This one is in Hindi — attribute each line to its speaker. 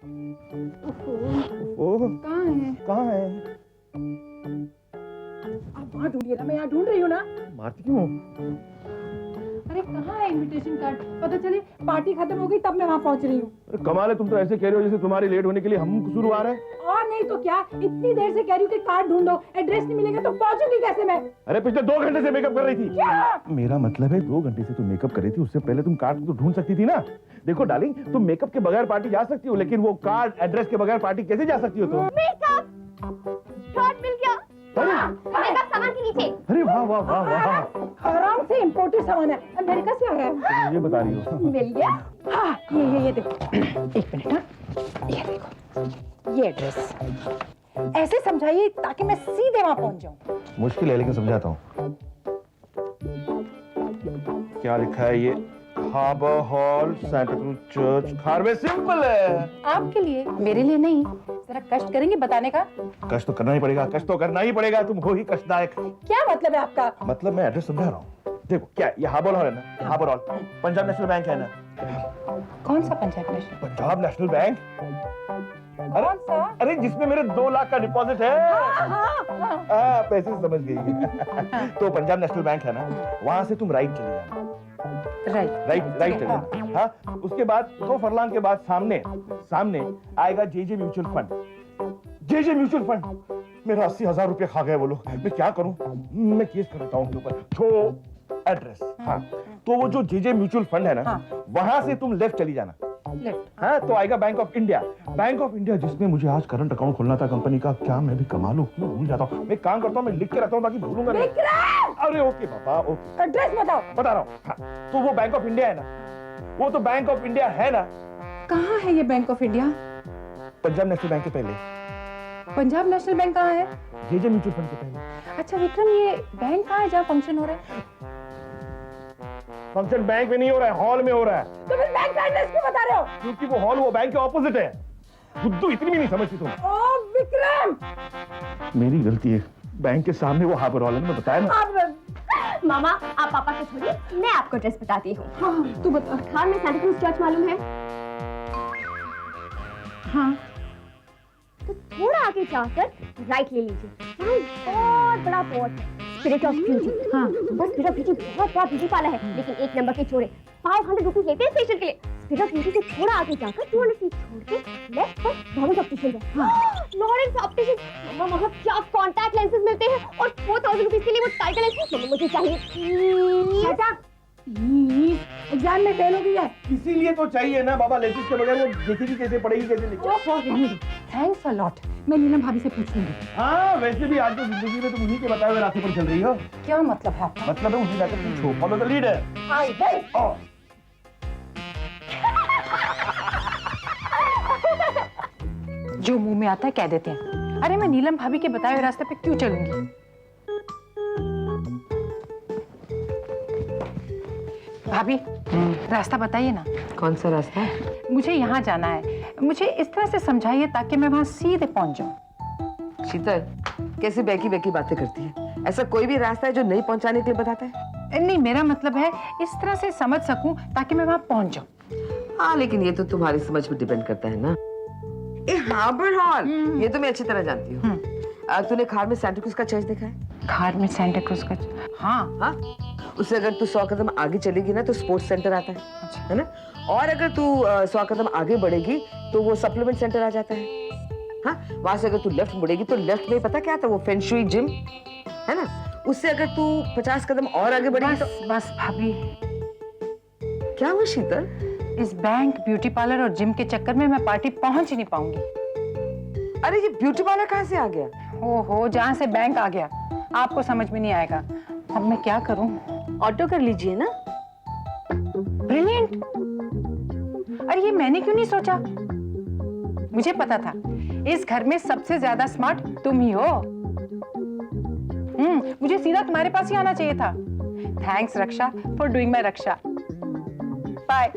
Speaker 1: ओह,
Speaker 2: कहाँ है? आप वहाँ ढूंढिए ना, मैं यहाँ ढूंढ रही हूँ ना।
Speaker 1: मारती क्यों?
Speaker 2: अरे कहाँ है इनविटेशन कार्ड? पता चले पार्टी खत्म हो गई तब मैं वहाँ पहुँच रही हूँ।
Speaker 1: अरे कमाल है, तुम तो ऐसे कह रहे हो जैसे तुम्हारी लेट होने के लिए हम कसूरवार हैं।
Speaker 2: और नहीं तो क्या, इतनी देर से कह रही हूँ कि कार्ड ढूंढो, एड्रेस नहीं मिलेगा तो पहुँचूंगी कैसे मैं?
Speaker 1: अरे पिछले 2 घंटे से मेकअप कर रही थी।
Speaker 2: क्या?
Speaker 1: मेरा मतलब है 2 घंटे से तुम मेकअप कर रही थी, उससे पहले तुम कार्ड तो ढूंढ सकती थी ना। देखो डार्लिंग, तुम मेकअप के बगैर पार्टी जा सकती हो, लेकिन वो कार्ड एड्रेस के बगैर पार्टी कैसे जा सकती हो तुम?
Speaker 3: मेकअप कार्ड मिल गया। मेकअप सामान के नीचे।
Speaker 1: अरे वाह वाह वाह वाह,
Speaker 2: आराम से इम्पोर्टेड सामान है, अमेरिका से आया है।
Speaker 1: तुम ये बता रही हो?
Speaker 3: मिल गया।
Speaker 2: हाँ ये देखो, एक मिनट। हाँ ये देखो, ये एड्रेस ऐसे समझाइए ताकि मैं सीधे वहां पहुंच जाऊं।
Speaker 1: मुश्किल है लेकिन समझाता हूँ। क्या लिखा है ये? Harbour hall, Santa Cruz church, Kharve. Simple है।
Speaker 2: आपके लिए, मेरे लिए नहीं। जरा कष्ट करेंगे बताने का?
Speaker 1: कष्ट तो करना ही पड़ेगा, कष्ट तो करना ही पड़ेगा, तुम हो ही कष्टदायक।
Speaker 2: क्या मतलब है आपका?
Speaker 1: मतलब मैं एड्रेस समझा रहा हूँ। देखो क्या ये हार्बर हॉल है ना, harbour hall Punjab national bank है ना।
Speaker 2: कौन सा Punjab national?
Speaker 1: Punjab national bank.
Speaker 2: कौन सा?
Speaker 1: अरे जिसमें मेरे 2 लाख का डिपॉजिट है। हाँ, पैसे से समझ गई। तो पंजाब नेशनल बैंक है ना, वहां से तुम राइट चले जाना। राइट चले जाना। हाँ, उसके बाद 2 फरलांग के बाद सामने आएगा JJ mutual fund. JJ mutual fund. मेरा 80,000 रुपए खा गए वो लोग। मैं क्या करूं? मैं केस कर देता हूं उनके ऊपर। तो एड्रेस, हाँ, तो वो जो जेजे म्यूचुअल फंड है ना, वहां से तुम लेफ्ट चली जाना। हाँ, तो आएगा bank of India. Bank of India जिसमें मुझे आज करंट अकाउंट खोलना था कंपनी का। क्या मैं भी कमा लूं? मैं भूल जाता हूँ। मैं काम करता हूँ, मैं लिख के रखता हूँ ताकि भूलूंगा नहीं। अरे ओके पापा, ओके।
Speaker 2: एड्रेस बताओ।
Speaker 1: बता रहा हूँ। हाँ, तो वो बैंक ऑफ इंडिया है ना, वो तो बैंक ऑफ इंडिया है ना।
Speaker 2: कहाँ है ये bank of India?
Speaker 1: Punjab national bank के पहले।
Speaker 2: पंजाब नेशनल बैंक कहाँ है?
Speaker 1: जेजे म्यूचुअल फंड के पहले।
Speaker 2: अच्छा विक्रम, ये बैंक कहाँ है जहाँ फंक्शन हो रहा है?
Speaker 1: फंक्शन बैंक में नहीं हो रहा है, हॉल में हो रहा है।
Speaker 2: तो फिर बैंक का एड्रेस क्यों बता रहे हो?
Speaker 1: क्योंकि वो हॉल वो बैंक के ऑपोजिट है। बुद्धू इतनी भी नहीं समझती तुम।
Speaker 2: ओ विक्रम,
Speaker 1: मेरी गलती है। बैंक के सामने वो हार्बर हॉल है, मैं बताया ना।
Speaker 3: मामा आप पापा को छोड़िए, मैं आपको एड्रेस बताती हूँ।
Speaker 2: हाँ तू बता।
Speaker 3: खान में सैंटा क्रूज चर्च मालूम है?
Speaker 2: हाँ,
Speaker 3: तो थोड़ा आगे जाकर राइट ले लीजिए। बहुत बड़ा पॉट है, स्पिरिट ऑफ ब्यूटी। हाँ, बस स्पिरिट ऑफ ब्यूटी बहुत बड़ा ब्यूटी पार्लर है, लेकिन 1 नंबर के छोरे 500 रुपीज लेते हैं फेशियल के लिए। स्पिरिट ऑफ ब्यूटी से थोड़ा आगे जाकर 200 फीट छोड़ के लेफ्ट पर लॉरेंस ऑप्टिशियन है। हाँ, लॉरेंस ऑप्टिशियन। मामा वहाँ क्या कॉन्टैक्ट लेंसेज मिलते हैं, और 4000 रुपीज के लिए वो टाइटल लेंसेज मुझे चाहिए।
Speaker 2: बेटा एग्जाम में फेल हो गई है,
Speaker 1: इसीलिए तो चाहिए ना बाबा। लेंसेज के बगैर वो देखेगी कैसे, पढ़ेगी कैसे लिखेगी।
Speaker 2: Thanks a lot. मैं नीलम भाभी से पूछ लूंगी।
Speaker 1: हाँ, वैसे भी आज तो जिंदगी में तुम उन्हीं के बताए हुए रास्ते पर चल रही हो।
Speaker 2: क्या मतलब है आपका?
Speaker 1: मतलब है उन्हीं जाकर पूछो, फॉलो द लीडर।
Speaker 2: जो मुंह में आता है कह देते हैं। अरे मैं नीलम भाभी के बताए हुए रास्ते पे क्यों चलूंगी? भाभी रास्ता बताइए ना।
Speaker 4: कौन सा रास्ता?
Speaker 2: मुझे यहाँ जाना है, मुझे इस तरह से समझाइए ताकि मैं वहाँ सीधे पहुँच जाऊँ।
Speaker 4: शीतल, कैसी बेकी बातें करती है? ऐसा कोई भी रास्ता है जो नहीं पहुंचाने के लिए बताता है?
Speaker 2: नहीं, मेरा मतलब है इस तरह से समझ सकूं ताकि मैं वहाँ पहुँच जाऊँ।
Speaker 4: हाँ, लेकिन ये तो तुम्हारी समझ पे डिपेंड करता है ना। हार्बर हॉल, ये तो मैं अच्छी तरह जानती हूँ। तूने खार में सैंटा क्रूज का चर्च देखा है?
Speaker 2: खार में सैंटा क्रूज का? हाँ।
Speaker 4: उससे अगर तू 100 कदम आगे चलेगी ना तो स्पोर्ट्स सेंटर आता है।
Speaker 2: अच्छा।
Speaker 4: है ना? और अगर तू 100 कदम आगे बढ़ेगी तो वो सप्लीमेंट सेंटर आ जाता है। हाँ, वहां से अगर तू लेफ्ट मुड़ेगी तो लेफ्ट में पता क्या आता है? वो फेंगशुई जिम है ना। उससे अगर तू 50 कदम और आगे बढ़ेगी तो
Speaker 2: बस भाभी।
Speaker 4: क्या हुआ शीतल?
Speaker 2: इस बैंक, ब्यूटी पार्लर और जिम के चक्कर में मैं पार्टी पहुंच ही नहीं पाऊंगी।
Speaker 4: अरे ये ब्यूटी पार्लर कहाँ से आ गया?
Speaker 2: ओहो, जहाँ से बैंक आ गया। आपको समझ में नहीं आएगा। अब मैं क्या करूं?
Speaker 3: ऑटो कर लीजिए ना।
Speaker 2: ब्रिलियंट। अरे ये मैंने क्यों नहीं सोचा? मुझे पता था इस घर में सबसे ज्यादा स्मार्ट तुम ही हो। मुझे सीधा तुम्हारे पास ही आना चाहिए था। Thanks Raksha for doing my रक्षा। बाय।